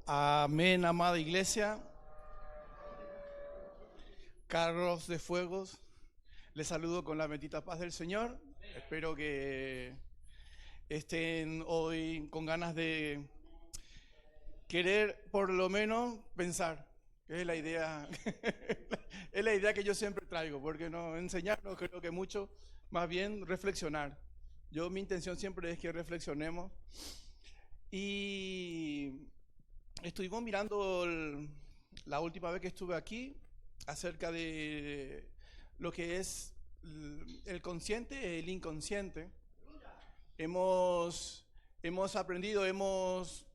Amén, amada iglesia. Carros de Fuegos, les saludo con la bendita paz del Señor. Espero que estén hoy con ganas de querer por lo menos pensar, que es la idea, es la idea que yo siempre traigo, porque no enseñarnos creo que mucho, más bien reflexionar. Mi intención siempre es que reflexionemos. Y estuvimos mirando la última vez que estuve aquí acerca de lo que es el consciente y el inconsciente. Hemos aprendido, hemos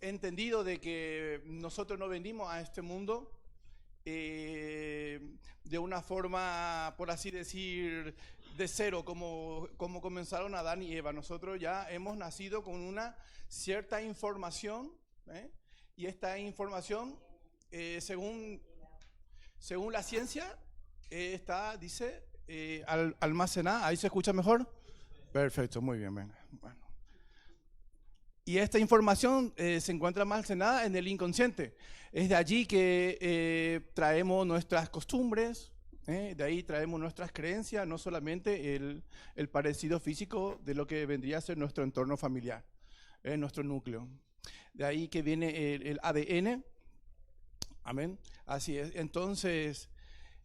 entendido de que nosotros no venimos a este mundo de una forma, por así decir, de cero, como comenzaron Adán y Eva. Nosotros ya hemos nacido con una cierta información, y esta información, según la ciencia, dice, almacenada. ¿Ahí se escucha mejor? Perfecto, muy bien, venga. Bueno. Y esta información se encuentra almacenada en el inconsciente. Es de allí que traemos nuestras costumbres, de ahí traemos nuestras creencias, no solamente el parecido físico de lo que vendría a ser nuestro entorno familiar, nuestro núcleo. De ahí que viene el ADN. Amén. Así es. Entonces,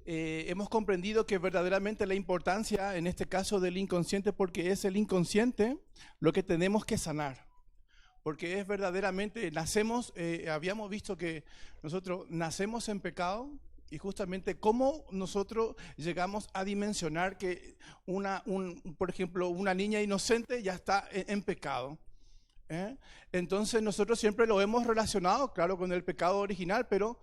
hemos comprendido que verdaderamente la importancia, en este caso del inconsciente, porque es el inconsciente lo que tenemos que sanar. Porque es verdaderamente, habíamos visto que nosotros nacemos en pecado, y justamente cómo nosotros llegamos a dimensionar que por ejemplo, una niña inocente ya está en pecado. Entonces nosotros siempre lo hemos relacionado, claro, con el pecado original, pero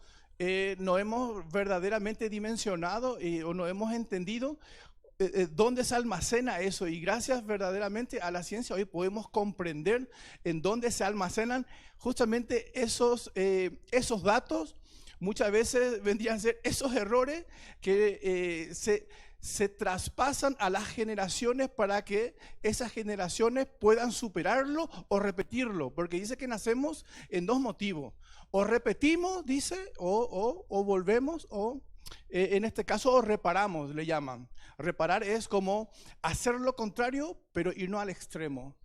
no hemos verdaderamente dimensionado o no hemos entendido dónde se almacena eso. Y gracias verdaderamente a la ciencia hoy podemos comprender en dónde se almacenan justamente esos datos. Muchas veces vendrían a ser esos errores que se traspasan a las generaciones para que esas generaciones puedan superarlo o repetirlo, porque dice que nacemos en dos motivos: o repetimos, dice, o volvemos, o en este caso o reparamos, le llaman. Reparar es como hacer lo contrario, pero irnos al extremo.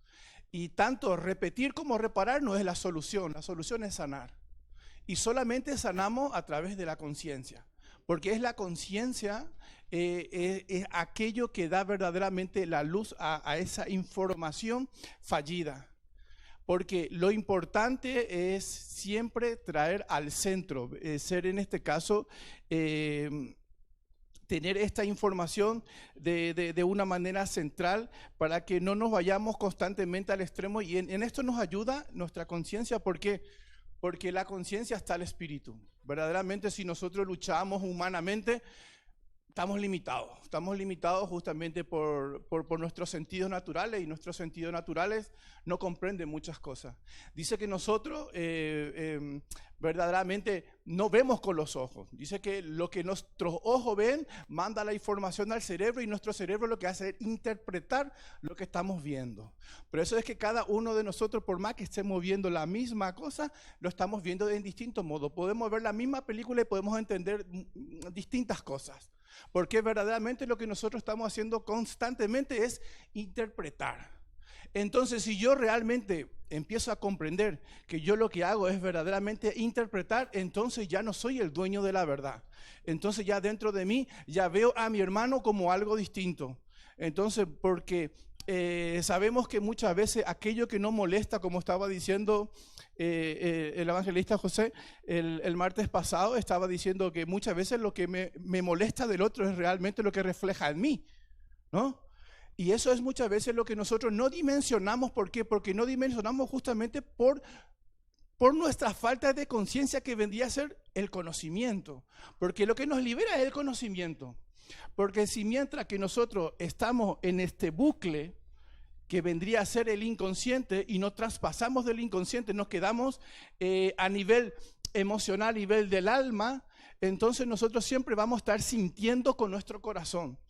Y tanto repetir como reparar no es la solución es sanar. Y solamente sanamos a través de la conciencia, porque es la conciencia, es aquello que da verdaderamente la luz a esa información fallida. Porque lo importante es siempre traer al centro, ser en este caso, tener esta información de una manera central para que no nos vayamos constantemente al extremo. Y en esto nos ayuda nuestra conciencia. ¿Por qué? Porque la conciencia está el espíritu. Verdaderamente, si nosotros luchamos humanamente, estamos limitados justamente por nuestros sentidos naturales, y nuestros sentidos naturales no comprenden muchas cosas. Dice que nosotros verdaderamente no vemos con los ojos. Dice que lo que nuestros ojos ven manda la información al cerebro, y nuestro cerebro lo que hace es interpretar lo que estamos viendo. Por eso es que cada uno de nosotros, por más que estemos viendo la misma cosa, lo estamos viendo en distintos modos. Podemos ver la misma película y podemos entender distintas cosas. Porque verdaderamente lo que nosotros estamos haciendo constantemente es interpretar. Entonces, si yo realmente empiezo a comprender que yo lo que hago es verdaderamente interpretar, entonces ya no soy el dueño de la verdad. Entonces ya dentro de mí ya veo a mi hermano como algo distinto. Entonces, porque sabemos que muchas veces aquello que no molesta, como estaba diciendo el evangelista José el martes pasado, estaba diciendo que muchas veces lo que me molesta del otro es realmente lo que refleja en mí, ¿no? Y eso es muchas veces lo que nosotros no dimensionamos. ¿Por qué? Porque no dimensionamos justamente por nuestra falta de conciencia, que vendría a ser el conocimiento. Porque lo que nos libera es el conocimiento. Porque si mientras que nosotros estamos en este bucle que vendría a ser el inconsciente y no traspasamos del inconsciente, nos quedamos a nivel emocional, a nivel del alma, entonces nosotros siempre vamos a estar sintiendo con nuestro corazón.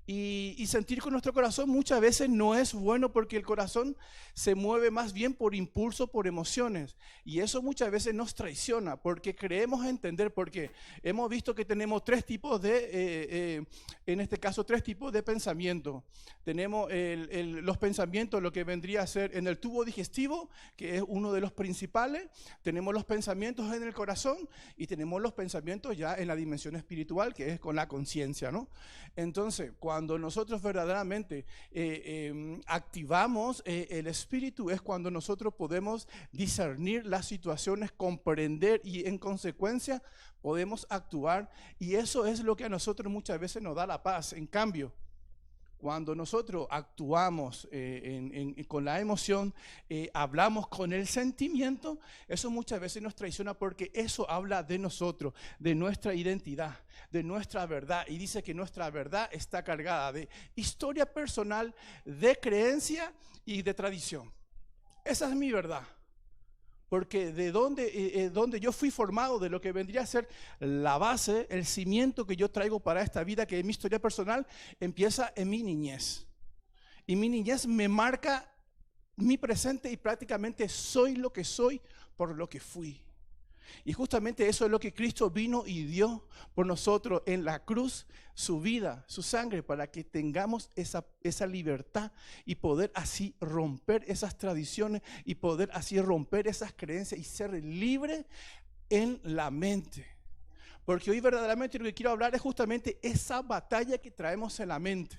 Y sentir con nuestro corazón muchas veces no es bueno porque el corazón se mueve más bien por impulso, por emociones. Y eso muchas veces nos traiciona porque creemos entender, porque hemos visto que tenemos tres tipos en este caso, tres tipos de pensamiento. Tenemos los pensamientos, lo que vendría a ser en el tubo digestivo, que es uno de los principales. Tenemos los pensamientos en el corazón y tenemos los pensamientos ya en la dimensión espiritual, que es con la conciencia, ¿no? Entonces, cuando nosotros verdaderamente activamos el espíritu, es cuando nosotros podemos discernir las situaciones, comprender y en consecuencia podemos actuar. Y eso es lo que a nosotros muchas veces nos da la paz. En cambio, cuando nosotros actuamos con la emoción, hablamos con el sentimiento, eso muchas veces nos traiciona porque eso habla de nosotros, de nuestra identidad, de nuestra verdad. Y dice que nuestra verdad está cargada de historia personal, de creencia y de tradición. Esa es mi verdad. Porque de donde yo fui formado, de lo que vendría a ser la base, el cimiento que yo traigo para esta vida, que es mi historia personal, empieza en mi niñez. Y mi niñez me marca mi presente y prácticamente soy lo que soy por lo que fui. Y justamente eso es lo que Cristo vino y dio por nosotros en la cruz, su vida, su sangre, para que tengamos esa libertad y poder así romper esas tradiciones y poder así romper esas creencias y ser libre en la mente. Porque hoy verdaderamente lo que quiero hablar es justamente esa batalla que traemos en la mente.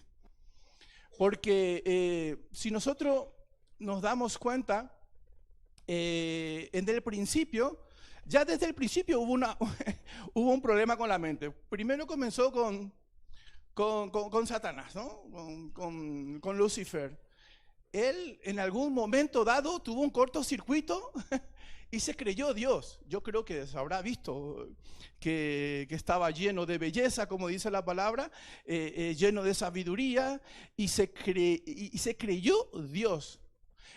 Porque si nosotros nos damos cuenta, en el principio, ya desde el principio hubo un problema con la mente. Primero comenzó con Satanás, ¿no? Con Lucifer. Él en algún momento dado tuvo un cortocircuito y se creyó Dios. Yo creo que se habrá visto que estaba lleno de belleza, como dice la palabra, lleno de sabiduría y se creyó Dios.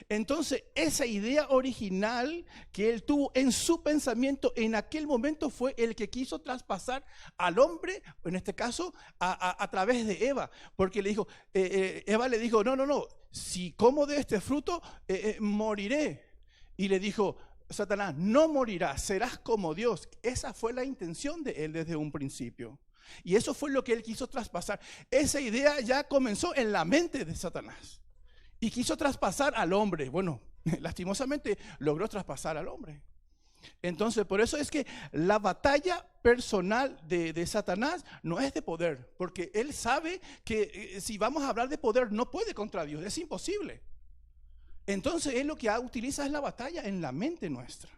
Entonces, esa idea original que él tuvo en su pensamiento en aquel momento fue el que quiso traspasar al hombre, en este caso, a través de Eva. Porque le dijo, Eva le dijo, no, si como de este fruto, moriré. Y le dijo, Satanás, no morirás, serás como Dios. Esa fue la intención de él desde un principio. Y eso fue lo que él quiso traspasar. Esa idea ya comenzó en la mente de Satanás. Y quiso traspasar al hombre. Bueno, lastimosamente logró traspasar al hombre. Entonces, por eso es que la batalla personal de Satanás no es de poder. Porque él sabe que si vamos a hablar de poder, no puede contra Dios. Es imposible. Entonces, él lo que utiliza es la batalla en la mente nuestra.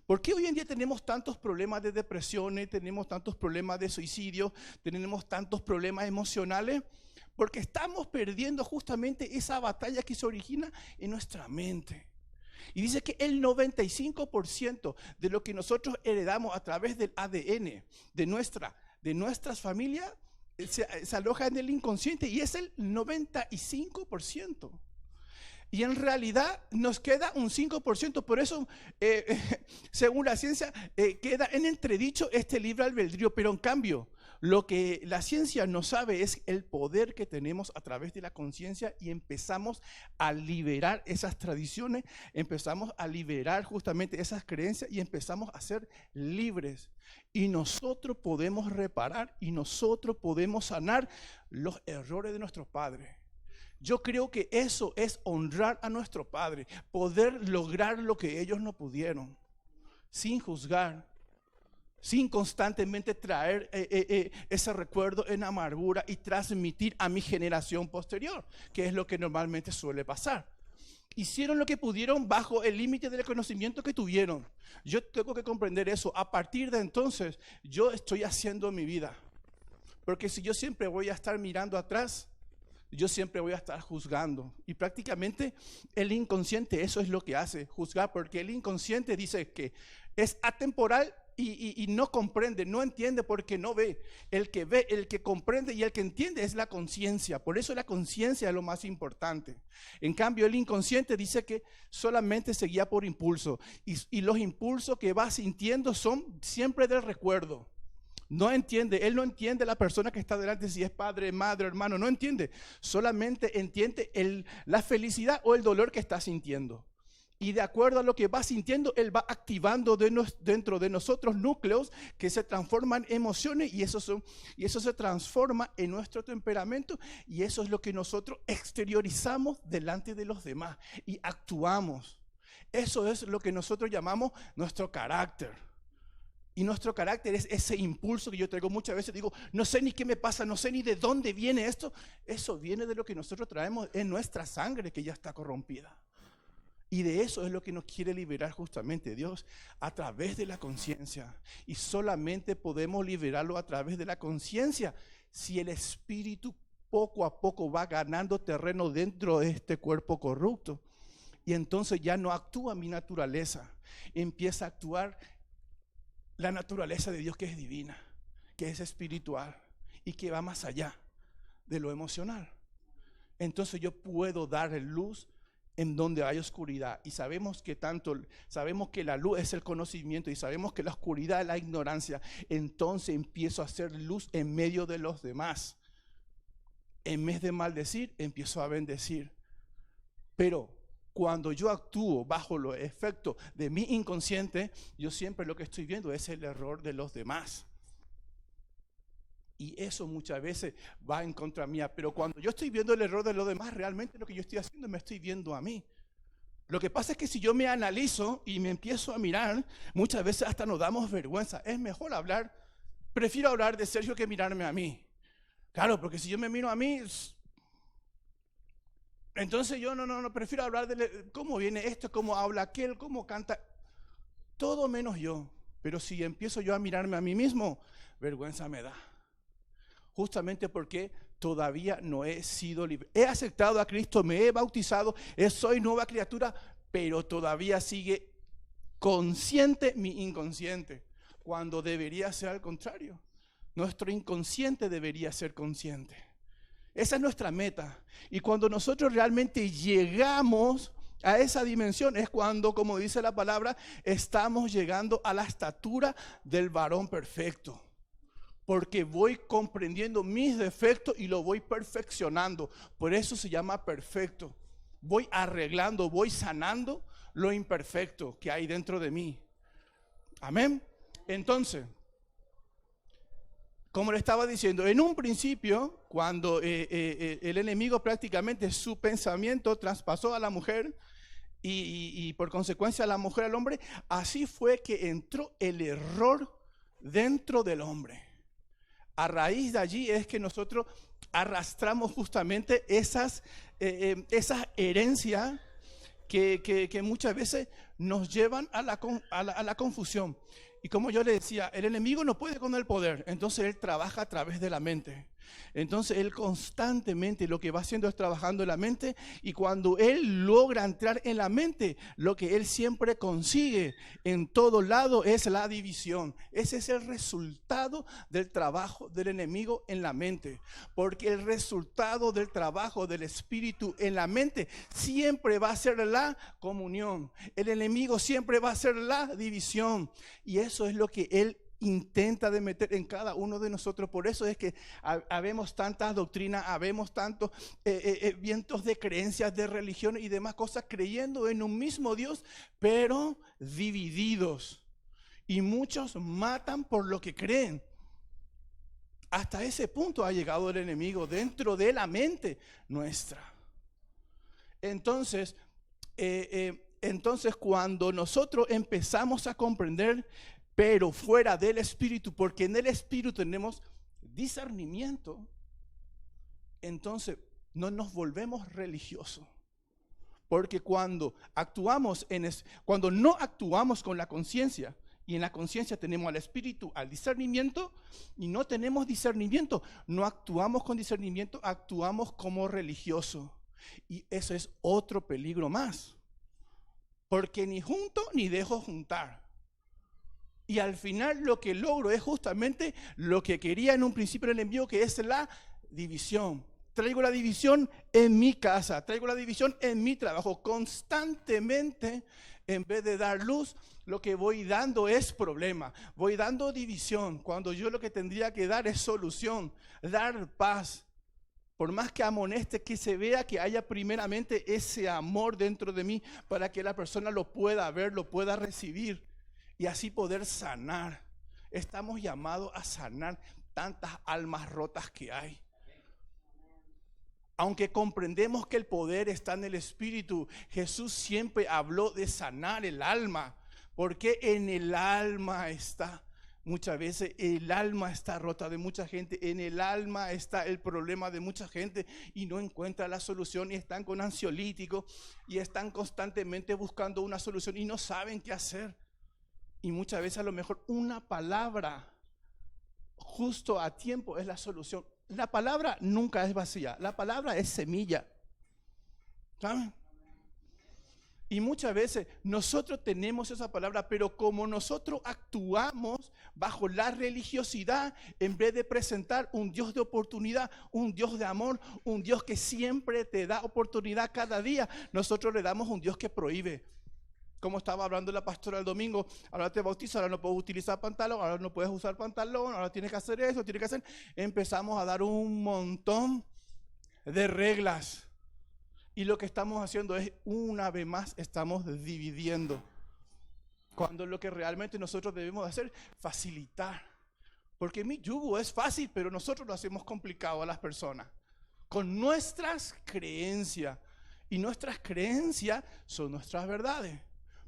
¿Por qué hoy en día tenemos tantos problemas de depresiones, tenemos tantos problemas de suicidio, tenemos tantos problemas emocionales? Porque estamos perdiendo justamente esa batalla que se origina en nuestra mente. Y dice que el 95% de lo que nosotros heredamos a través del ADN de nuestras familias se aloja en el inconsciente y es el 95%. Y en realidad nos queda un 5%, por eso, según la ciencia, queda en entredicho este libre albedrío, pero en cambio, lo que la ciencia no sabe es el poder que tenemos a través de la conciencia y empezamos a liberar esas tradiciones, empezamos a liberar justamente esas creencias y empezamos a ser libres. Y nosotros podemos reparar y nosotros podemos sanar los errores de nuestros padres. Yo creo que eso es honrar a nuestro Padre, poder lograr lo que ellos no pudieron, sin juzgar, sin constantemente traer ese recuerdo en amargura y transmitir a mi generación posterior, que es lo que normalmente suele pasar. Hicieron lo que pudieron bajo el límite del conocimiento que tuvieron. Yo tengo que comprender eso. A partir de entonces, yo estoy haciendo mi vida. Porque si yo siempre voy a estar mirando atrás, yo siempre voy a estar juzgando. Y prácticamente el inconsciente eso es lo que hace, juzgar, porque el inconsciente dice que es atemporal y no comprende, no entiende porque no ve. El que comprende y el que entiende es la conciencia. Por eso la conciencia es lo más importante. En cambio, el inconsciente dice que solamente se guía por impulso. Y los impulsos que va sintiendo son siempre del recuerdo. No entiende, él no entiende la persona que está delante, si es padre, madre, hermano, no entiende. Solamente entiende la felicidad o el dolor que está sintiendo. Y de acuerdo a lo que va sintiendo, él va activando dentro de nosotros núcleos que se transforman en emociones y eso se transforma en nuestro temperamento y eso es lo que nosotros exteriorizamos delante de los demás y actuamos. Eso es lo que nosotros llamamos nuestro carácter. Y nuestro carácter es ese impulso que yo traigo muchas veces. Digo, no sé ni qué me pasa, no sé ni de dónde viene esto. Eso viene de lo que nosotros traemos en nuestra sangre que ya está corrompida. Y de eso es lo que nos quiere liberar justamente Dios a través de la conciencia. Y solamente podemos liberarlo a través de la conciencia si el espíritu poco a poco va ganando terreno dentro de este cuerpo corrupto. Y entonces ya no actúa mi naturaleza, empieza a actuar la naturaleza de Dios que es divina, que es espiritual y que va más allá de lo emocional. Entonces yo puedo dar luz en donde hay oscuridad y sabemos que la luz es el conocimiento y sabemos que la oscuridad es la ignorancia. Entonces empiezo a hacer luz en medio de los demás. En vez de maldecir, empiezo a bendecir. Pero cuando yo actúo bajo los efectos de mi inconsciente, yo siempre lo que estoy viendo es el error de los demás. Y eso muchas veces va en contra mía. Pero cuando yo estoy viendo el error de los demás, realmente lo que yo estoy haciendo me estoy viendo a mí. Lo que pasa es que si yo me analizo y me empiezo a mirar, muchas veces hasta nos damos vergüenza. Es mejor prefiero hablar de Sergio que mirarme a mí. Claro, porque si yo me miro a mí, entonces yo no prefiero hablar de cómo viene esto, cómo habla aquel, cómo canta. Todo menos yo. Pero si empiezo yo a mirarme a mí mismo, vergüenza me da. Justamente porque todavía no he sido libre. He aceptado a Cristo, me he bautizado, soy nueva criatura, pero todavía sigue consciente mi inconsciente, cuando debería ser al contrario. Nuestro inconsciente debería ser consciente. Esa es nuestra meta. Y cuando nosotros realmente llegamos a esa dimensión, es cuando, como dice la palabra, estamos llegando a la estatura del varón perfecto. Porque voy comprendiendo mis defectos y lo voy perfeccionando. Por eso se llama perfecto. Voy arreglando, voy sanando lo imperfecto que hay dentro de mí. Amén. Entonces, como le estaba diciendo, en un principio, cuando el enemigo prácticamente su pensamiento traspasó a la mujer y por consecuencia a la mujer al hombre, así fue que entró el error dentro del hombre. A raíz de allí es que nosotros arrastramos justamente esas herencias que muchas veces nos llevan a la confusión. Y como yo le decía, el enemigo no puede con el poder, entonces él trabaja a través de la mente. Entonces él constantemente lo que va haciendo es trabajando en la mente, y cuando él logra entrar en la mente, lo que él siempre consigue en todo lado es la división. Ese es el resultado del trabajo del enemigo en la mente, porque el resultado del trabajo del espíritu en la mente siempre va a ser la comunión. El enemigo siempre va a ser la división, y eso es lo que él intenta de meter en cada uno de nosotros. Por eso es que habemos tantas doctrinas, habemos tantos vientos de creencias, de religión y demás cosas, creyendo en un mismo Dios, pero divididos. Y muchos matan por lo que creen. Hasta ese punto ha llegado el enemigo dentro de la mente nuestra. Entonces, cuando nosotros empezamos a comprender, pero fuera del espíritu, porque en el espíritu tenemos discernimiento, entonces no nos volvemos religiosos. Porque cuando no actuamos con la conciencia, y en la conciencia tenemos al espíritu, al discernimiento, y no tenemos discernimiento, no actuamos con discernimiento, actuamos como religiosos. Y eso es otro peligro más. Porque ni junto ni dejo juntar. Y al final lo que logro es justamente lo que quería en un principio el enemigo, que es la división. Traigo la división en mi casa, traigo la división en mi trabajo. Constantemente En vez de dar luz, lo que voy dando es problema. Voy dando división, cuando yo lo que tendría que dar es solución, dar paz. Por más que amoneste, que se vea que haya primeramente ese amor dentro de mí para que la persona lo pueda ver, lo pueda recibir y así poder sanar. Estamos llamados a sanar tantas almas rotas que hay. Aunque comprendemos que el poder está en el Espíritu, Jesús siempre habló de sanar el alma, porque en el alma está. Muchas veces el alma está rota de mucha gente, en el alma está el problema de mucha gente y no encuentra la solución y están con ansiolíticos y están constantemente buscando una solución y no saben qué hacer. Y muchas veces a lo mejor una palabra justo a tiempo es la solución. La palabra nunca es vacía, la palabra es semilla. ¿Saben? Y muchas veces nosotros tenemos esa palabra, pero como nosotros actuamos bajo la religiosidad, en vez de presentar un Dios de oportunidad, un Dios de amor, un Dios que siempre te da oportunidad cada día, nosotros le damos un Dios que prohíbe. Como estaba hablando la pastora el domingo, ahora te bautizo, ahora no puedes utilizar pantalón, ahora no puedes usar pantalón, ahora tienes que hacer eso, tienes que hacer. Empezamos a dar un montón de reglas. Y lo que estamos haciendo es, una vez más, estamos dividiendo. Cuando lo que realmente nosotros debemos hacer, facilitar. Porque mi yugo es fácil, pero nosotros lo hacemos complicado a las personas. Con nuestras creencias. Y nuestras creencias son nuestras verdades.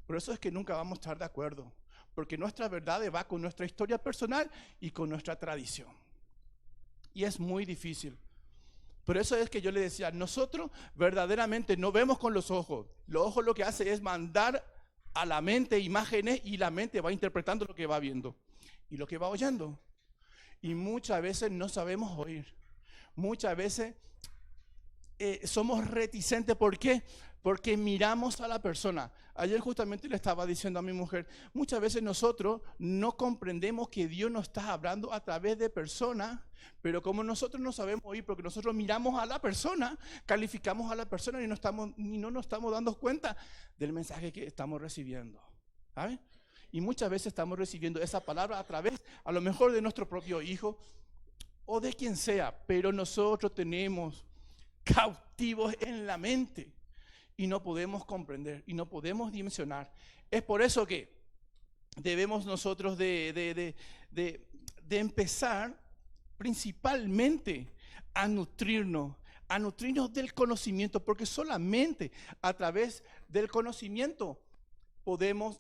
Por eso es que nunca vamos a estar de acuerdo. Porque nuestra verdad va con nuestra historia personal y con nuestra tradición. Y es muy difícil. Por eso es que yo le decía, nosotros verdaderamente no vemos con los ojos. Los ojos lo que hace es mandar a la mente imágenes y la mente va interpretando lo que va viendo y lo que va oyendo. Y muchas veces no sabemos oír. Muchas veces somos reticentes. ¿Por qué? Porque miramos a la persona. Ayer justamente le estaba diciendo a mi mujer, muchas veces nosotros no comprendemos que Dios nos está hablando a través de personas, pero como nosotros no sabemos oír, porque nosotros miramos a la persona, calificamos a la persona y no nos estamos dando cuenta del mensaje que estamos recibiendo. ¿Saben? Y muchas veces estamos recibiendo esa palabra a través, a lo mejor de nuestro propio hijo o de quien sea, pero nosotros tenemos cautivos en la mente. Y no podemos comprender, y no podemos dimensionar. Es por eso que debemos nosotros de empezar principalmente a nutrirnos del conocimiento, porque solamente a través del conocimiento podemos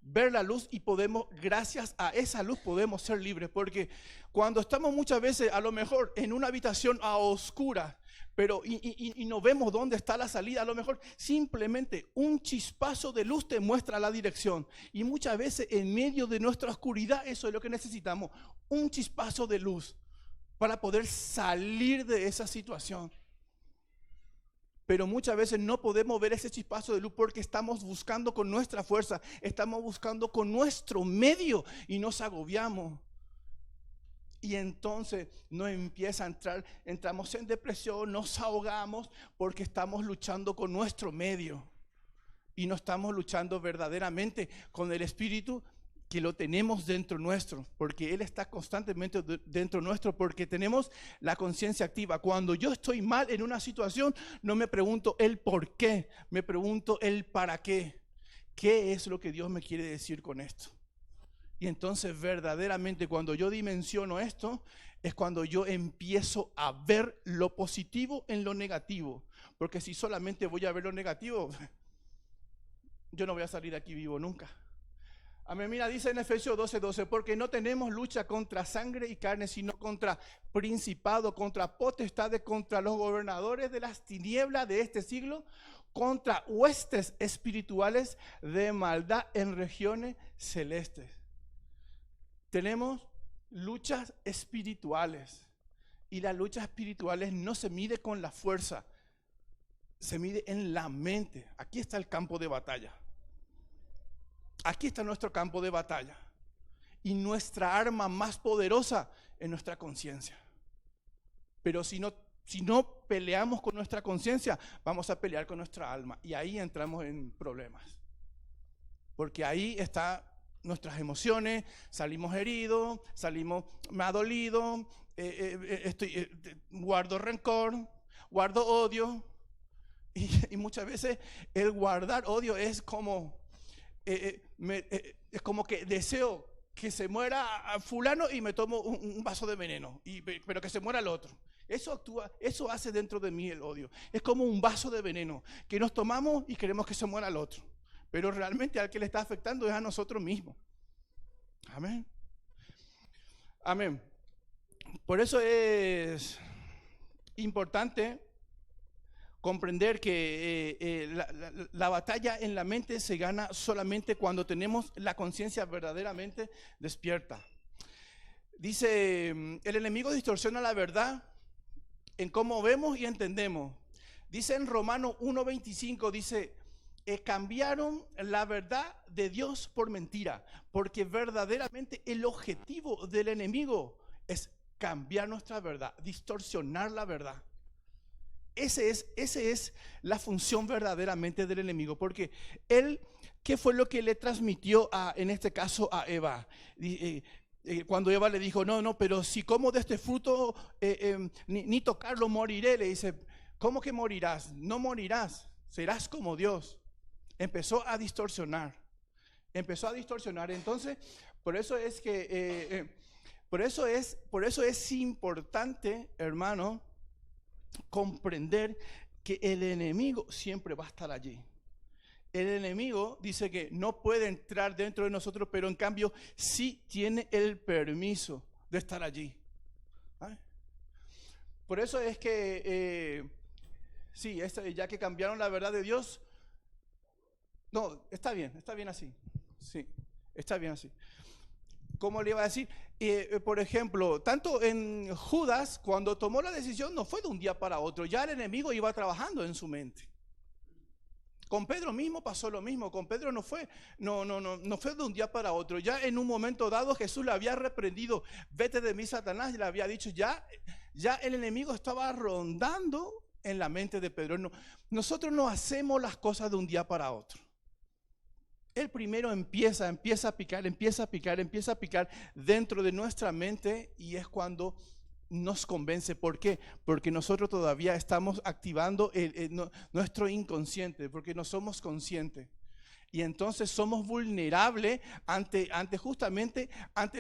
ver la luz y podemos, gracias a esa luz podemos ser libres, porque cuando estamos muchas veces a lo mejor en una habitación a oscuras, pero y no vemos dónde está la salida, a lo mejor simplemente un chispazo de luz te muestra la dirección. Y muchas veces en medio de nuestra oscuridad eso es lo que necesitamos, un chispazo de luz para poder salir de esa situación. Pero muchas veces no podemos ver ese chispazo de luz porque estamos buscando con nuestra fuerza, estamos buscando con nuestro medio y nos agobiamos. Y entonces nos empieza a entrar, entramos en depresión, nos ahogamos porque estamos luchando con nuestro medio. Y no estamos luchando verdaderamente con el Espíritu que lo tenemos dentro nuestro, porque Él está constantemente dentro nuestro, porque tenemos la conciencia activa. Cuando yo estoy mal en una situación, no me pregunto el por qué, me pregunto el para qué. ¿Qué es lo que Dios me quiere decir con esto? Y entonces verdaderamente cuando yo dimensiono esto, es cuando yo empiezo a ver lo positivo en lo negativo. Porque si solamente voy a ver lo negativo, yo no voy a salir de aquí vivo nunca. Amén. Mira, dice en Efesios 12:12, porque no tenemos lucha contra sangre y carne, sino contra principado, contra potestades, contra los gobernadores de las tinieblas de este siglo, contra huestes espirituales de maldad en regiones celestes. Tenemos luchas espirituales y las luchas espirituales no se mide con la fuerza, se mide en la mente. Aquí está el campo de batalla. Aquí está nuestro campo de batalla. Y nuestra arma más poderosa es nuestra conciencia. Pero si no si no peleamos con nuestra conciencia, vamos a pelear con nuestra alma. Y ahí entramos en problemas. Porque ahí están nuestras emociones, salimos heridos, me ha dolido, guardo rencor, guardo odio. Y muchas veces el guardar odio es como, es como que deseo que se muera a fulano y me tomo un vaso de veneno, pero que se muera el otro. Eso hace dentro de mí el odio. Es como un vaso de veneno que nos tomamos y queremos que se muera el otro. Pero realmente al que le está afectando es a nosotros mismos. Amén. Amén. Por eso es importante comprender que la batalla en la mente se gana solamente cuando tenemos la conciencia verdaderamente despierta. Dice, el enemigo distorsiona la verdad en cómo vemos y entendemos. Dice en Romanos 1:25, dice, cambiaron la verdad de Dios por mentira, porque verdaderamente el objetivo del enemigo es cambiar nuestra verdad, distorsionar la verdad. Ese es la función verdaderamente del enemigo, porque él, ¿qué fue lo que le transmitió en este caso a Eva? Cuando Eva le dijo, no, pero si como de este fruto, ni tocarlo moriré, le dice, ¿cómo que morirás? No morirás, serás como Dios. Empezó a distorsionar. Entonces, por eso es que, por eso es importante, hermano, comprender que el enemigo siempre va a estar allí. El enemigo dice que no puede entrar dentro de nosotros, pero en cambio sí tiene el permiso de estar allí. ¿Vale? Por eso es que, ya que cambiaron la verdad de Dios, no, está bien así. Sí, está bien así. ¿Cómo le iba a decir? Por ejemplo, tanto en Judas, cuando tomó la decisión, no fue de un día para otro. Ya el enemigo iba trabajando en su mente. Con Pedro mismo pasó lo mismo. Con Pedro no fue de un día para otro. Ya en un momento dado Jesús le había reprendido, vete de mí, Satanás, y le había dicho, ya el enemigo estaba rondando en la mente de Pedro. No, nosotros no hacemos las cosas de un día para otro. Él primero empieza a picar dentro de nuestra mente, y es cuando nos convence. ¿Por qué? Porque nosotros todavía estamos activando nuestro inconsciente, porque no somos conscientes. Y entonces somos vulnerables ante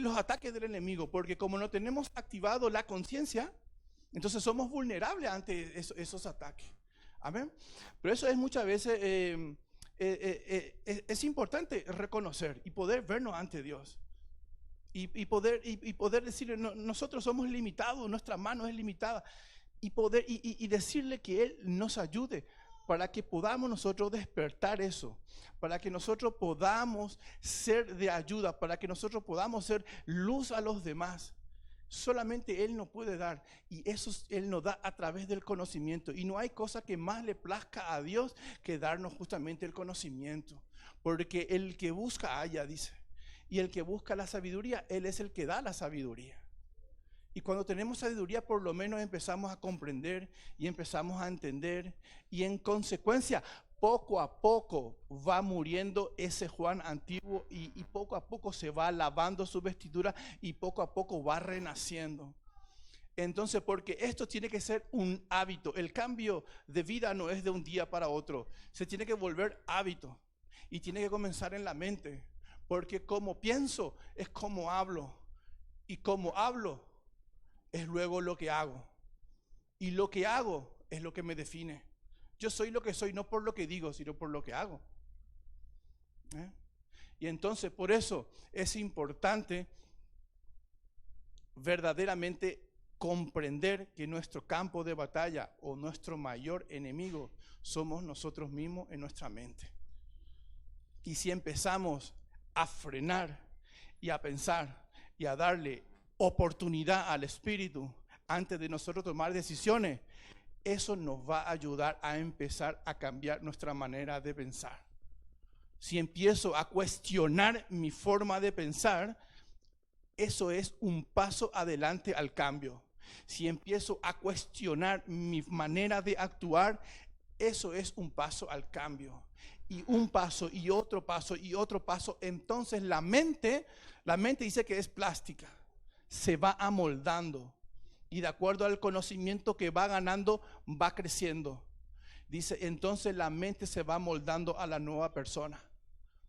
los ataques del enemigo, porque como no tenemos activado la conciencia, entonces somos vulnerables ante esos ataques. Amén. Pero eso es muchas veces... es importante reconocer y poder vernos ante Dios y poder decirle, nosotros somos limitados, nuestra mano es limitada, y decirle que Él nos ayude para que podamos nosotros despertar eso, para que nosotros podamos ser de ayuda, para que nosotros podamos ser luz a los demás. Solamente Él nos puede dar, y eso Él nos da a través del conocimiento. Y no hay cosa que más le plazca a Dios que darnos justamente el conocimiento, porque el que busca halla, dice, y el que busca la sabiduría, Él es el que da la sabiduría. Y cuando tenemos sabiduría, por lo menos empezamos a comprender y empezamos a entender, y en consecuencia poco a poco va muriendo ese Juan antiguo, y poco a poco se va lavando su vestidura, y poco a poco va renaciendo. Entonces, porque esto tiene que ser un hábito. El cambio de vida no es de un día para otro. Se tiene que volver hábito, y tiene que comenzar en la mente. Porque como pienso es como hablo, y como hablo es luego lo que hago, y lo que hago es lo que me define. Yo soy lo que soy, no por lo que digo, sino por lo que hago. Y entonces, por eso es importante verdaderamente comprender que nuestro campo de batalla o nuestro mayor enemigo somos nosotros mismos en nuestra mente. Y si empezamos a frenar y a pensar y a darle oportunidad al Espíritu antes de nosotros tomar decisiones, eso nos va a ayudar a empezar a cambiar nuestra manera de pensar. Si empiezo a cuestionar mi forma de pensar, eso es un paso adelante al cambio. si empiezo a cuestionar mi manera de actuar, eso es un paso al cambio. Y un paso y otro paso y otro paso. Entonces la mente dice que es plástica. Se va amoldando. Y de acuerdo al conocimiento que va ganando, va creciendo. Dice, entonces la mente se va moldando a la nueva persona.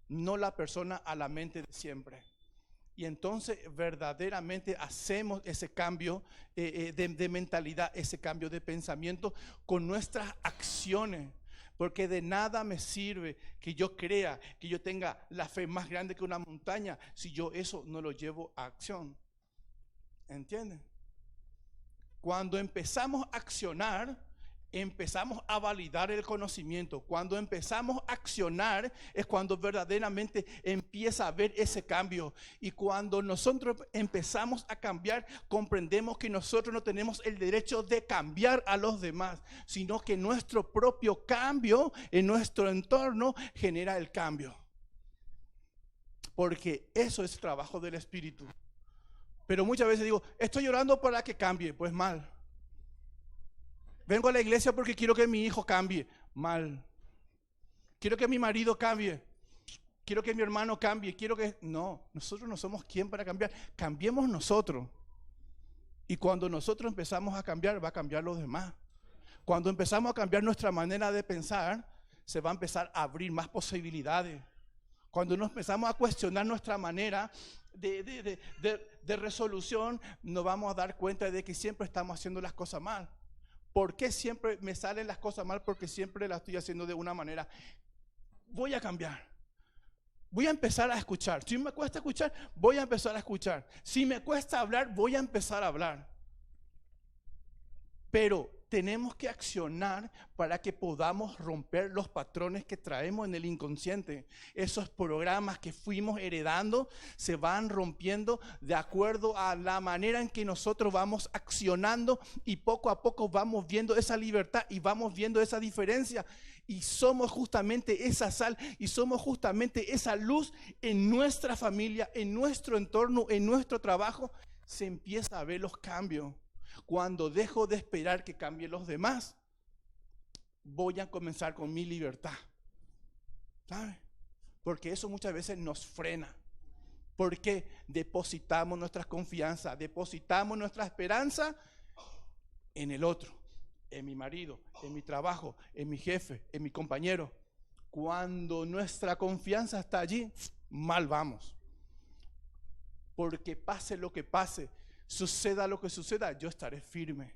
No la persona a la mente de siempre. Y entonces verdaderamente hacemos ese cambio de mentalidad, ese cambio de pensamiento con nuestras acciones. Porque de nada me sirve que yo crea, que yo tenga la fe más grande que una montaña, si yo eso no lo llevo a acción. ¿Entienden? Cuando empezamos a accionar, empezamos a validar el conocimiento. Cuando empezamos a accionar es cuando verdaderamente empieza a haber ese cambio. Y cuando nosotros empezamos a cambiar, comprendemos que nosotros no tenemos el derecho de cambiar a los demás, sino que nuestro propio cambio en nuestro entorno genera el cambio. Porque eso es trabajo del Espíritu. Pero muchas veces digo, estoy orando para que cambie. Pues mal. Vengo a la iglesia porque quiero que mi hijo cambie. Mal. Quiero que mi marido cambie. Quiero que mi hermano cambie. No, nosotros no somos quien para cambiar. Cambiemos nosotros. Y cuando nosotros empezamos a cambiar, va a cambiar los demás. Cuando empezamos a cambiar nuestra manera de pensar, se va a empezar a abrir más posibilidades. Cuando nos empezamos a cuestionar nuestra manera de resolución, nos vamos a dar cuenta de que siempre estamos haciendo las cosas mal. ¿Por qué siempre me salen las cosas mal? Porque siempre las estoy haciendo de una manera. Voy a cambiar. Voy a empezar a escuchar. Si me cuesta escuchar, voy a empezar a escuchar. Si me cuesta hablar, voy a empezar a hablar. Pero tenemos que accionar para que podamos romper los patrones que traemos en el inconsciente. Esos programas que fuimos heredando se van rompiendo de acuerdo a la manera en que nosotros vamos accionando, y poco a poco vamos viendo esa libertad y vamos viendo esa diferencia. Y somos justamente esa sal y somos justamente esa luz en nuestra familia, en nuestro entorno, en nuestro trabajo. Se empieza a ver los cambios. Cuando dejo de esperar que cambien los demás, voy a comenzar con mi libertad. ¿Sabe? Porque eso muchas veces nos frena. Porque depositamos nuestra confianza, depositamos nuestra esperanza en el otro, en mi marido, en mi trabajo, en mi jefe, en mi compañero. Cuando nuestra confianza está allí, mal vamos. Porque pase lo que pase, suceda lo que suceda, yo estaré firme.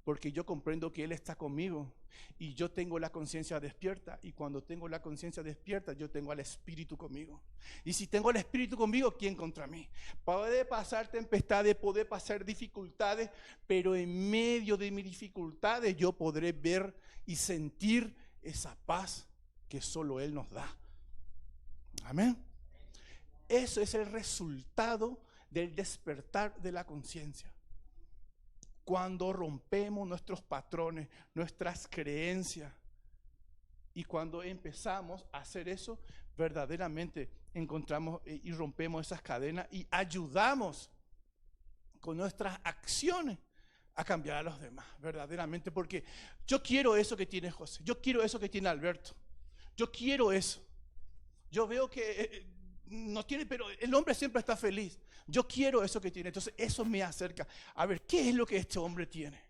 Porque yo comprendo que Él está conmigo y yo tengo la conciencia despierta. Y cuando tengo la conciencia despierta, yo tengo al Espíritu conmigo. Y si tengo al Espíritu conmigo, ¿quién contra mí? Puede pasar tempestades, puede pasar dificultades, pero en medio de mis dificultades yo podré ver y sentir esa paz que solo Él nos da. Amén. Eso es el resultado del despertar de la conciencia. Cuando rompemos nuestros patrones, nuestras creencias, y cuando empezamos a hacer eso, verdaderamente encontramos y rompemos esas cadenas y ayudamos con nuestras acciones a cambiar a los demás, verdaderamente, porque yo quiero eso que tiene José, yo quiero eso que tiene Alberto, yo quiero eso. Yo veo que no tiene, pero el hombre siempre está feliz. Yo quiero eso que tiene. Entonces eso me acerca a ver qué es lo que este hombre tiene.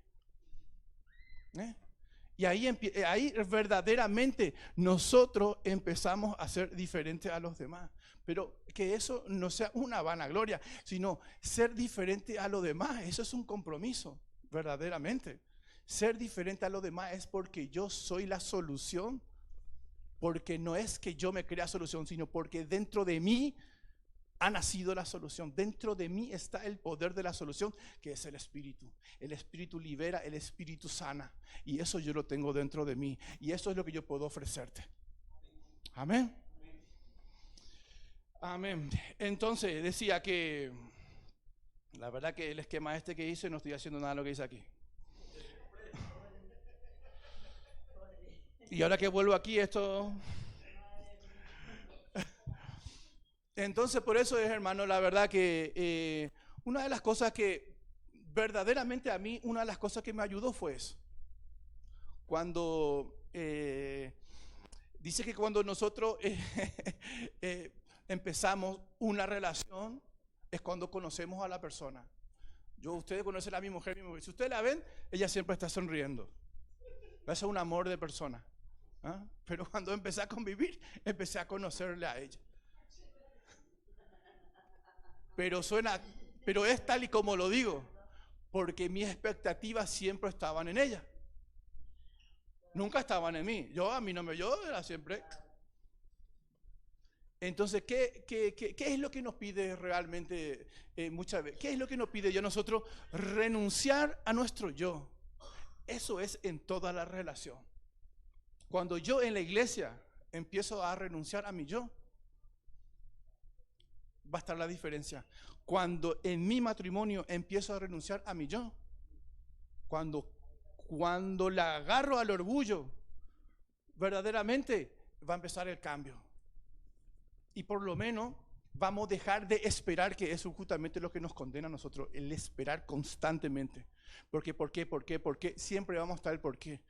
Y ahí verdaderamente nosotros empezamos a ser diferentes a los demás. Pero que eso no sea una vanagloria, sino ser diferente a los demás. Eso es un compromiso, verdaderamente. Ser diferente a los demás es porque yo soy la solución. Porque no es que yo me crea solución, sino porque dentro de mí ha nacido la solución. Dentro de mí está el poder de la solución, que es el Espíritu. El Espíritu libera, el Espíritu sana. Y eso yo lo tengo dentro de mí. Y eso es lo que yo puedo ofrecerte. Amén. Amén. Entonces decía que la verdad que el esquema este que hice no estoy haciendo nada de lo que hice aquí. Y ahora que vuelvo aquí, esto... Entonces, por eso es, hermano, la verdad que una de las cosas que verdaderamente a mí una de las cosas que me ayudó fue eso. Cuando dice que cuando nosotros empezamos una relación es cuando conocemos a la persona. Ustedes conocen a mi mujer, si ustedes la ven, ella siempre está sonriendo. Es un amor de persona. ¿Ah? Pero cuando empecé a convivir, empecé a conocerle a ella. Pero es tal y como lo digo, porque mis expectativas siempre estaban en ella. Nunca estaban en mí. Yo era siempre. Entonces, ¿qué es lo que nos pide realmente muchas veces? ¿Qué es lo que nos pide nosotros? Renunciar a nuestro yo. Eso es en toda la relación. Cuando yo en la iglesia empiezo a renunciar a mi yo, va a estar la diferencia. Cuando en mi matrimonio empiezo a renunciar a mi yo, cuando la agarro al orgullo, verdaderamente va a empezar el cambio. Y por lo menos vamos a dejar de esperar, que eso es justamente lo que nos condena a nosotros, el esperar constantemente. ¿Por qué? Siempre vamos a estar el por qué.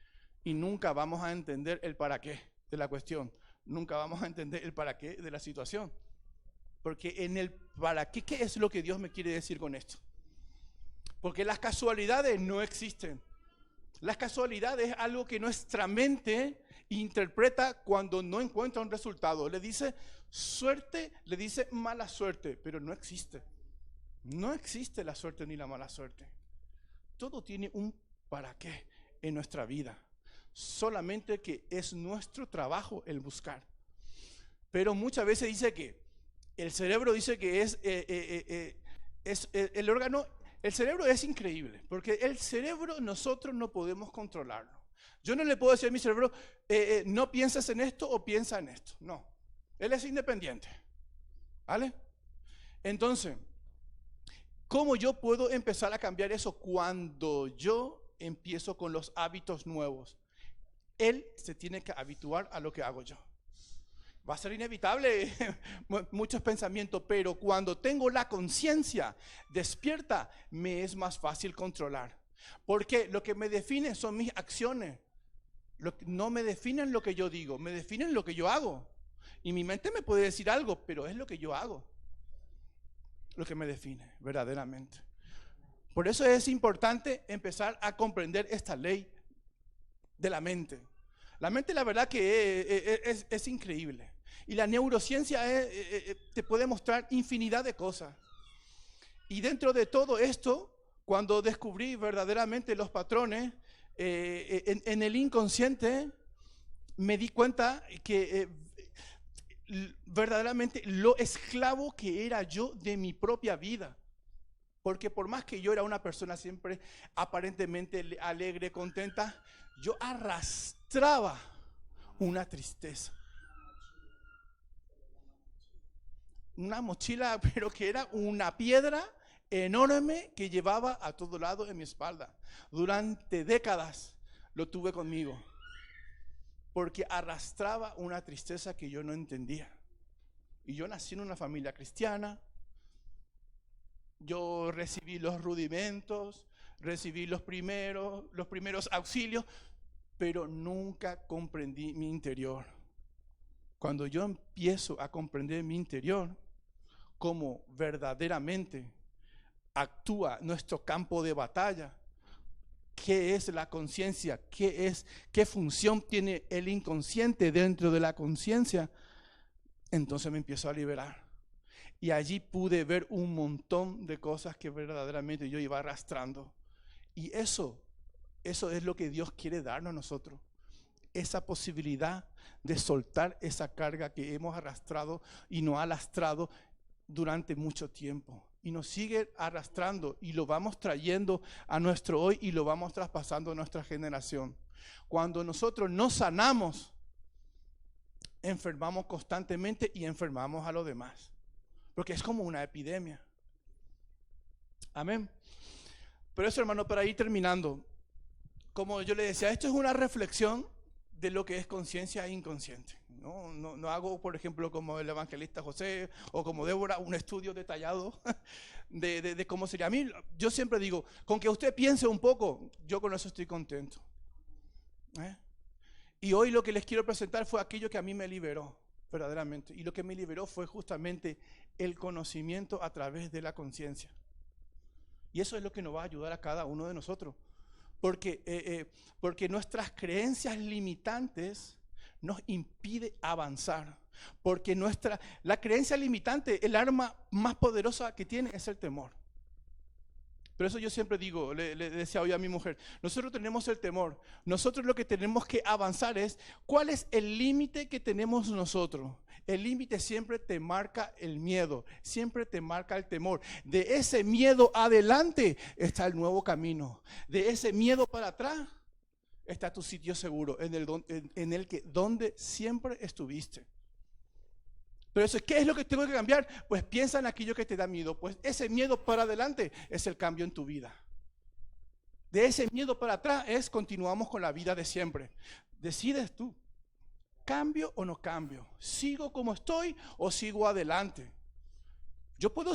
Y nunca vamos a entender el para qué de la cuestión. Nunca vamos a entender el para qué de la situación. Porque en el para qué, ¿qué es lo que Dios me quiere decir con esto? Porque las casualidades no existen. Las casualidades es algo que nuestra mente interpreta cuando no encuentra un resultado. Le dice suerte, le dice mala suerte, pero no existe. No existe la suerte ni la mala suerte. Todo tiene un para qué en nuestra vida. Solamente que es nuestro trabajo el buscar. Pero muchas veces dice que el cerebro dice que es el órgano. El cerebro es increíble, porque el cerebro nosotros no podemos controlarlo. Yo no le puedo decir a mi cerebro, no pienses en esto o piensa en esto. No, él es independiente. ¿Vale? Entonces, ¿cómo yo puedo empezar a cambiar eso? Cuando yo empiezo con los hábitos nuevos. Él se tiene que habituar a lo que hago yo. Va a ser inevitable muchos pensamientos, pero cuando tengo la conciencia despierta, me es más fácil controlar. Porque lo que me define son mis acciones. No me definen lo que yo digo, me definen lo que yo hago. Y mi mente me puede decir algo, pero es lo que yo hago lo que me define verdaderamente. Por eso es importante empezar a comprender esta ley de la mente. La mente, la verdad que es increíble. Y la neurociencia te puede mostrar infinidad de cosas. Y dentro de todo esto, cuando descubrí verdaderamente los patrones en el inconsciente, me di cuenta que verdaderamente lo esclavo que era yo de mi propia vida. Porque por más que yo era una persona siempre aparentemente alegre, contenta, yo arrastraba una tristeza. Una mochila, pero que era una piedra enorme que llevaba a todo lado en mi espalda. Durante décadas lo tuve conmigo. Porque arrastraba una tristeza que yo no entendía. Y yo nací en una familia cristiana. Yo recibí los rudimentos, recibí los primeros auxilios, pero nunca comprendí mi interior. Cuando yo empiezo a comprender mi interior, cómo verdaderamente actúa nuestro campo de batalla, qué es la conciencia, qué función tiene el inconsciente dentro de la conciencia, entonces me empiezo a liberar. Y allí pude ver un montón de cosas que verdaderamente yo iba arrastrando. Y eso es lo que Dios quiere darnos a nosotros. Esa posibilidad de soltar esa carga que hemos arrastrado y nos ha lastrado durante mucho tiempo. Y nos sigue arrastrando y lo vamos trayendo a nuestro hoy y lo vamos traspasando a nuestra generación. Cuando nosotros no sanamos, enfermamos constantemente y enfermamos a los demás. Porque es como una epidemia. Amén. Pero eso, hermano, para ir terminando, como yo le decía, esto es una reflexión de lo que es conciencia e inconsciente. No hago, por ejemplo, como el evangelista José o como Débora, un estudio detallado de cómo sería. A mí, yo siempre digo, con que usted piense un poco, yo con eso estoy contento. Y hoy lo que les quiero presentar fue aquello que a mí me liberó, verdaderamente. Y lo que me liberó fue justamente el conocimiento a través de la conciencia. Y eso es lo que nos va a ayudar a cada uno de nosotros. Porque nuestras creencias limitantes nos impide avanzar. Porque la creencia limitante, el arma más poderosa que tiene es el temor. Pero eso yo siempre digo, le decía hoy a mi mujer, nosotros tenemos el temor. Nosotros lo que tenemos que avanzar es, ¿cuál es el límite que tenemos nosotros? El límite siempre te marca el miedo, siempre te marca el temor. De ese miedo adelante está el nuevo camino. De ese miedo para atrás está tu sitio seguro, donde siempre estuviste. Pero eso, ¿qué es lo que tengo que cambiar? Pues piensa en aquello que te da miedo. Pues ese miedo para adelante es el cambio en tu vida. De ese miedo para atrás continuamos con la vida de siempre. Decides tú, ¿cambio o no cambio? ¿Sigo como estoy o sigo adelante? Yo puedo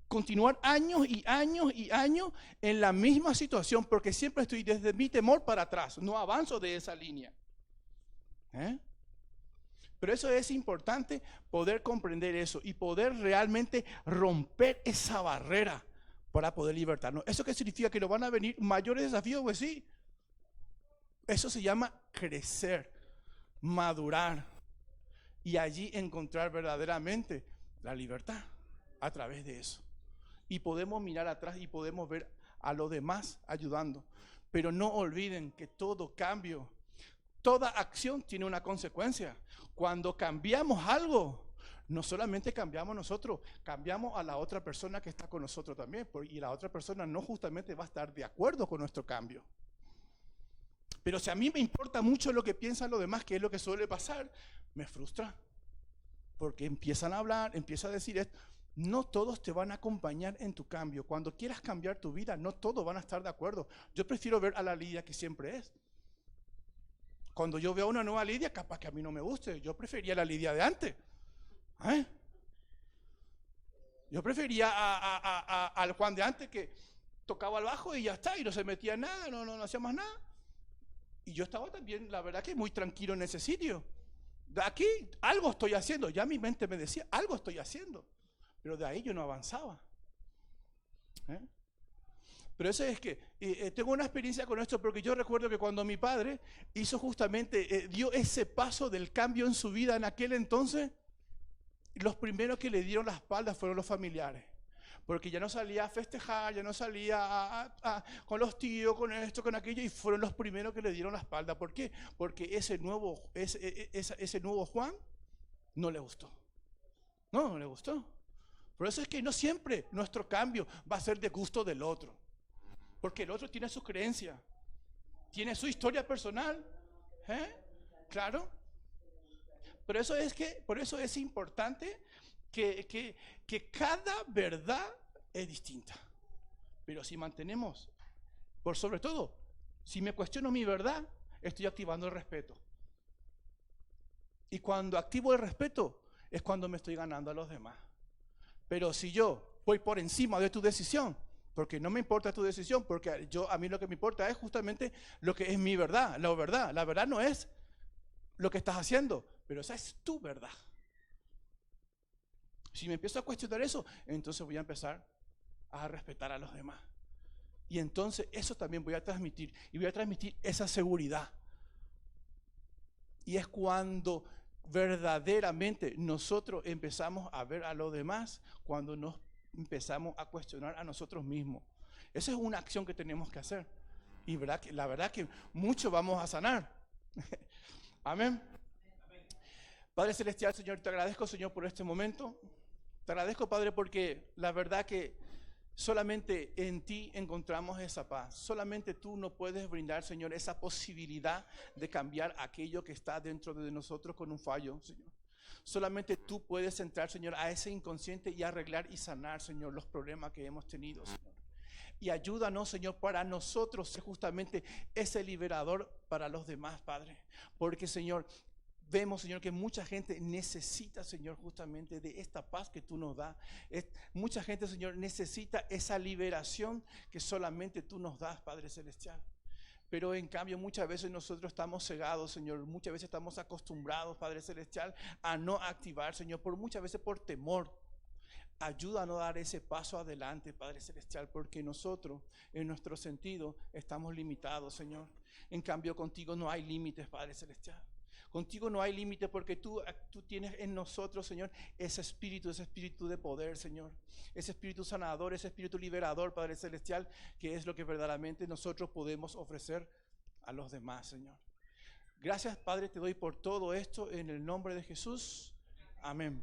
continuar años y años y años en la misma situación porque siempre estoy desde mi temor para atrás. No avanzo de esa línea. Pero eso es importante, poder comprender eso y poder realmente romper esa barrera para poder libertarnos. ¿Eso qué significa? ¿Que nos van a venir mayores desafíos? Pues sí. Eso se llama crecer, madurar y allí encontrar verdaderamente la libertad a través de eso. Y podemos mirar atrás y podemos ver a los demás ayudando. Pero no olviden que todo cambio, toda acción tiene una consecuencia. Cuando cambiamos algo, no solamente cambiamos nosotros, cambiamos a la otra persona que está con nosotros también. Y la otra persona no justamente va a estar de acuerdo con nuestro cambio. Pero si a mí me importa mucho lo que piensan los demás, que es lo que suele pasar, me frustra. Porque empiezan a hablar, empiezan a decir esto. No todos te van a acompañar en tu cambio. Cuando quieras cambiar tu vida, no todos van a estar de acuerdo. Yo prefiero ver a la Lidia que siempre es. Cuando yo veo una nueva Lidia, capaz que a mí no me guste. Yo prefería la Lidia de antes. Yo prefería al Juan de antes que tocaba el bajo y ya está, y no se metía en nada, no hacía más nada. Y yo estaba también, la verdad que muy tranquilo en ese sitio. De aquí, algo estoy haciendo. Ya mi mente me decía, algo estoy haciendo. Pero de ahí yo no avanzaba. Pero eso es que tengo una experiencia con esto porque yo recuerdo que cuando mi padre hizo justamente, dio ese paso del cambio en su vida en aquel entonces, los primeros que le dieron la espalda fueron los familiares. Porque ya no salía a festejar, ya no salía con los tíos, con esto, con aquello, y fueron los primeros que le dieron la espalda. ¿Por qué? Porque ese nuevo Juan no le gustó. No le gustó. Por eso es que no siempre nuestro cambio va a ser de gusto del otro. Porque el otro tiene su creencia, tiene su historia personal. Claro. Por eso es importante que cada verdad es distinta. Pero si mantenemos, por sobre todo, si me cuestiono mi verdad, estoy activando el respeto. Y cuando activo el respeto, es cuando me estoy ganando a los demás. Pero si yo voy por encima de tu decisión, porque no me importa tu decisión, porque a mí lo que me importa es justamente lo que es mi verdad. La verdad no es lo que estás haciendo, pero esa es tu verdad. Si me empiezo a cuestionar eso, entonces voy a empezar a respetar a los demás. Y entonces eso también voy a transmitir, y voy a transmitir esa seguridad. Y es cuando verdaderamente nosotros empezamos a ver a los demás, cuando nos empezamos a cuestionar a nosotros mismos. Esa es una acción que tenemos que hacer. Y la verdad que mucho vamos a sanar. Amén. Padre Celestial, Señor, te agradezco, Señor, por este momento. Te agradezco, Padre, porque la verdad que solamente en ti encontramos esa paz. Solamente tú nos puedes brindar, Señor, esa posibilidad de cambiar aquello que está dentro de nosotros con un fallo, Señor. Solamente tú puedes entrar, Señor, a ese inconsciente y arreglar y sanar, Señor, los problemas que hemos tenido, Señor. Y ayúdanos, Señor, para nosotros ser justamente ese liberador para los demás, Padre. Porque, Señor, vemos, Señor, que mucha gente necesita, Señor, justamente de esta paz que tú nos das. Mucha gente, Señor, necesita esa liberación que solamente tú nos das, Padre Celestial. Pero en cambio muchas veces nosotros estamos cegados, Señor. Muchas veces estamos acostumbrados, Padre Celestial, a no activar, Señor, muchas veces por temor. Ayúdanos a dar ese paso adelante, Padre Celestial, porque nosotros, en nuestro sentido, estamos limitados, Señor. En cambio, contigo no hay límites, Padre Celestial. Contigo no hay límites porque tú tienes en nosotros, Señor, ese espíritu de poder, Señor. Ese espíritu sanador, ese espíritu liberador, Padre Celestial, que es lo que verdaderamente nosotros podemos ofrecer a los demás, Señor. Gracias, Padre, te doy por todo esto en el nombre de Jesús. Amén.